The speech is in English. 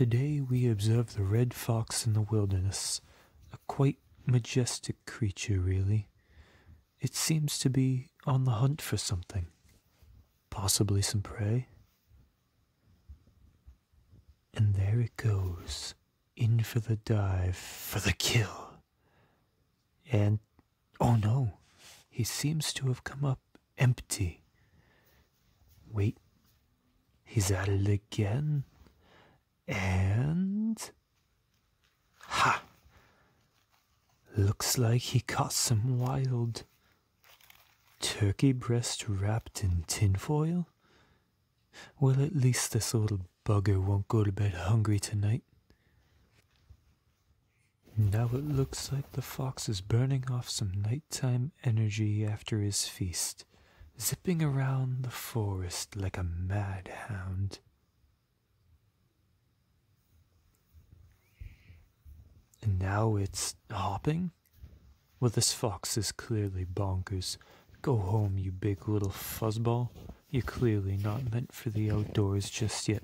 Today we observe the red fox in the wilderness, a quite majestic creature, really. It seems to be on the hunt for something, possibly some prey. And there it goes, in for the dive, for the kill. And, oh no, he seems to have come up empty. Wait, he's at it again. And... ha! Looks like he caught some wild turkey breast wrapped in tinfoil? Well, at least this little bugger won't go to bed hungry tonight. Now it looks like the fox is burning off some nighttime energy after his feast, zipping around the forest like a mad hound. And now it's hopping? Well, this fox is clearly bonkers. Go home, you big little fuzzball. You're clearly not meant for the outdoors just yet.